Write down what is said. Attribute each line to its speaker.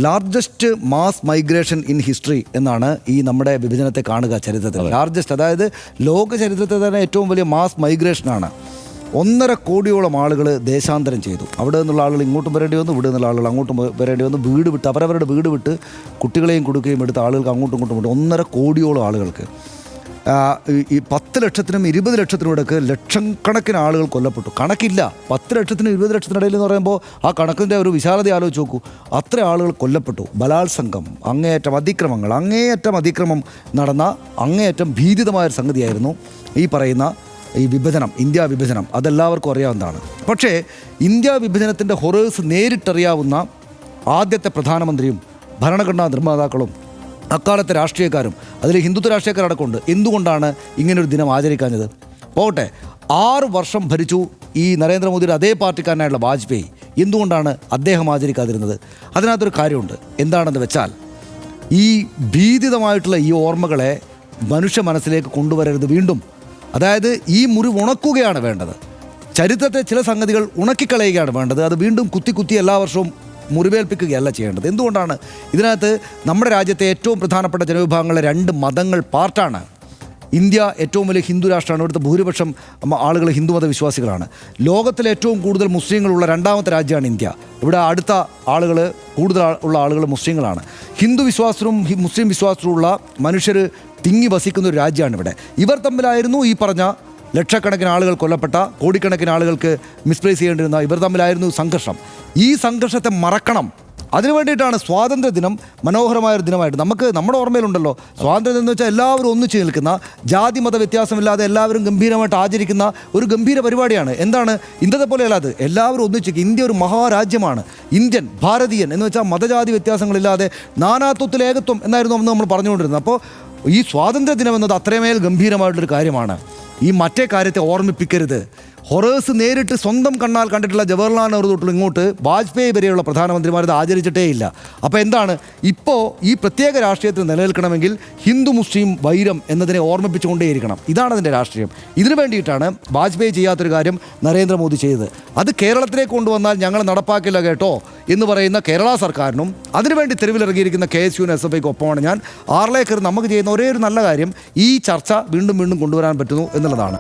Speaker 1: Largest mass migration in history എന്നാണ് ഈ നമ്മുടെ വിഭജനത്തെ കാണുക ചരിത്രത്തിൽ. ലാർജസ്റ്റ്, അതായത് ലോക ചരിത്രത്തിൽ തന്നെ ഏറ്റവും വലിയ മാസ് മൈഗ്രേഷനാണ്. 1.5 കോടിയോളം ആളുകൾ ദേശാന്തരം ചെയ്തു. അവിടെ നിന്നുള്ള ആളുകൾ ഇങ്ങോട്ടും വരേണ്ടി വന്നു, ഇവിടെ നിന്നുള്ള ആളുകൾ അങ്ങോട്ടും വരേണ്ടി വന്നു. വീട് വിട്ട് അവരവരുടെ വീട് വിട്ട് കുട്ടികളെയും കൊടുക്കുകയും എടുത്ത ആളുകൾക്ക് അങ്ങോട്ടും ഇങ്ങോട്ടും വിട്ടു. 1.5 കോടിയോളം ആളുകൾക്ക് ഈ 10 ലക്ഷത്തിനും 20 ലക്ഷത്തിനും ഇടയ്ക്ക് ലക്ഷക്കണക്കിന് ആളുകൾ കൊല്ലപ്പെട്ടു. കണക്കില്ല. 10 ലക്ഷത്തിനും 20 ലക്ഷത്തിനിടയിൽ എന്ന് പറയുമ്പോൾ ആ കണക്കിൻ്റെ ഒരു വിശാലത ആലോചിച്ച് നോക്കൂ. അത്ര ആളുകൾ കൊല്ലപ്പെട്ടു. ബലാത്സംഗം, അങ്ങേയറ്റം അതിക്രമം നടന്ന അങ്ങേയറ്റം ഭീതിതമായൊരു സംഗതിയായിരുന്നു ഈ പറയുന്ന ഈ വിഭജനം, ഇന്ത്യ വിഭജനം. അതെല്ലാവർക്കും അറിയാവുന്നതാണ്. പക്ഷേ ഇന്ത്യ വിഭജനത്തിൻ്റെ ഹൊറേഴ്സ് നേരിട്ടറിയാവുന്ന ആദ്യത്തെ പ്രധാനമന്ത്രിയും ഭരണഘടനാ നിർമ്മാതാക്കളും അക്കാലത്തെ രാഷ്ട്രീയക്കാരും, അതിൽ ഹിന്ദുത്വ രാഷ്ട്രീയക്കാരടക്കമുണ്ട്. എന്തുകൊണ്ടാണ് ഇങ്ങനൊരു ദിനം ആചരിക്കാഞ്ഞത്? പോകട്ടെ, 6 വർഷം ഭരിച്ചു ഈ നരേന്ദ്രമോദിയുടെ അതേ പാർട്ടിക്കാരനായുള്ള വാജ്പേയി. എന്തുകൊണ്ടാണ് അദ്ദേഹം ആചരിക്കാതിരുന്നത്? അതിനകത്തൊരു കാര്യമുണ്ട്. എന്താണെന്ന് വെച്ചാൽ, ഈ ഭീതിതമായിട്ടുള്ള ഈ ഓർമ്മകളെ മനുഷ്യ മനസ്സിലേക്ക് കൊണ്ടുവരരുത് വീണ്ടും. അതായത് ഈ മുറിവ് ഉണക്കുകയാണ് വേണ്ടത്. ചരിത്രത്തെ ചില സംഗതികൾ ഉണക്കിക്കളയുകയാണ് വേണ്ടത്. അത് വീണ്ടും കുത്തി എല്ലാ വർഷവും മുറിവേൽപ്പിക്കുകയല്ല ചെയ്യേണ്ടത്. എന്തുകൊണ്ടാണ്? ഇതിനകത്ത് നമ്മുടെ രാജ്യത്തെ ഏറ്റവും പ്രധാനപ്പെട്ട ജനവിഭാഗങ്ങളെ 2 മതങ്ങൾ പാർട്ടാണ്. ഇന്ത്യ ഏറ്റവും വലിയ ഹിന്ദു രാഷ്ട്രമാണ്. ഇവിടുത്തെ ഭൂരിപക്ഷം ആളുകൾ ഹിന്ദുമത വിശ്വാസികളാണ്. ലോകത്തിലെ ഏറ്റവും കൂടുതൽ മുസ്ലിങ്ങളുള്ള 2ാമത്തെ രാജ്യമാണ് ഇന്ത്യ. ഇവിടെ അടുത്ത ആളുകൾ കൂടുതൽ ഉള്ള ആളുകൾ മുസ്ലിങ്ങളാണ്. ഹിന്ദു വിശ്വാസവും മുസ്ലിം വിശ്വാസവുമുള്ള മനുഷ്യർ തിങ്ങി വസിക്കുന്ന ഒരു രാജ്യമാണ് ഇവിടെ. ഇവർ തമ്മിലായിരുന്നു ഈ പറഞ്ഞ ലക്ഷക്കണക്കിന് ആളുകൾ കൊല്ലപ്പെട്ട, കോടിക്കണക്കിന് ആളുകൾക്ക് മിസ്പ്ലേസ് ചെയ്യേണ്ടിരുന്ന ഇവർ തമ്മിലായിരുന്നു സംഘർഷം. ഈ സംഘർഷത്തെ മറക്കണം. അതിനു വേണ്ടിയിട്ടാണ് സ്വാതന്ത്ര്യ ദിനം മനോഹരമായൊരു ദിനമായിട്ട് നമ്മുടെ ഓർമ്മയിലുണ്ടല്ലോ. സ്വാതന്ത്ര്യം എന്ന് വെച്ചാൽ എല്ലാവരും ഒന്നിച്ച് നിൽക്കുന്ന, ജാതി മത വ്യത്യാസമില്ലാതെ എല്ലാവരും ഗംഭീരമായിട്ട് ആചരിക്കുന്ന ഒരു ഗംഭീര പരിപാടിയാണ്. എന്താണ്? ഇന്നത്തെ പോലെ അല്ലാതെ എല്ലാവരും ഒന്നിച്ച്. ഇന്ത്യ ഒരു മഹാരാജ്യമാണ്. ഇന്ത്യൻ, ഭാരതീയൻ എന്ന് വെച്ചാൽ മതജാതി വ്യത്യാസങ്ങളില്ലാതെ നാനാത്വത്തിൽ ഏകത്വം എന്നായിരുന്നു അന്ന് നമ്മൾ പറഞ്ഞുകൊണ്ടിരുന്നത്. അപ്പോൾ ഈ സ്വാതന്ത്ര്യ ദിനം എന്നത് അത്രമേൽ ഗംഭീരമായിട്ടുള്ളൊരു കാര്യമാണ്. ഈ മറ്റേ കാര്യത്തെ ഓർമ്മിപ്പിക്കരുത്. ഹൊറേഴ്സ് നേരിട്ട് സ്വന്തം കണ്ണാൽ കണ്ടിട്ടുള്ള ജവഹർലാൽ നെഹ്റു തൊട്ട് ഇങ്ങോട്ട് വാജ്പേയി വരെയുള്ള പ്രധാനമന്ത്രിമാരത് ആചരിച്ചിട്ടേ ഇല്ല. അപ്പോൾ എന്താണ്? ഇപ്പോൾ ഈ പ്രത്യേക രാഷ്ട്രീയത്തിൽ നിലനിൽക്കണമെങ്കിൽ ഹിന്ദു മുസ്ലിം വൈരം എന്നതിനെ ഓർമ്മിപ്പിച്ചുകൊണ്ടേയിരിക്കണം. ഇതാണ് അതിൻ്റെ രാഷ്ട്രീയം. ഇതിനു വേണ്ടിയിട്ടാണ് വാജ്പേയി ചെയ്യാത്തൊരു കാര്യം നരേന്ദ്രമോദി ചെയ്തത്. അത് കേരളത്തിലേക്ക് കൊണ്ടുവന്നാൽ ഞങ്ങൾ നടപ്പാക്കില്ല കേട്ടോ എന്ന് പറയുന്ന കേരള സർക്കാരിനും അതിനുവേണ്ടി തെരുവിലിറങ്ങിയിരിക്കുന്ന KSUവിനും SFIക്കും ഒപ്പമാണ് ഞാൻ. 6 നമുക്ക് ചെയ്യുന്ന ഒരേ ഒരു നല്ല കാര്യം ഈ ചർച്ച വീണ്ടും കൊണ്ടുവരാൻ പറ്റുന്നു എന്നുള്ളതാണ്.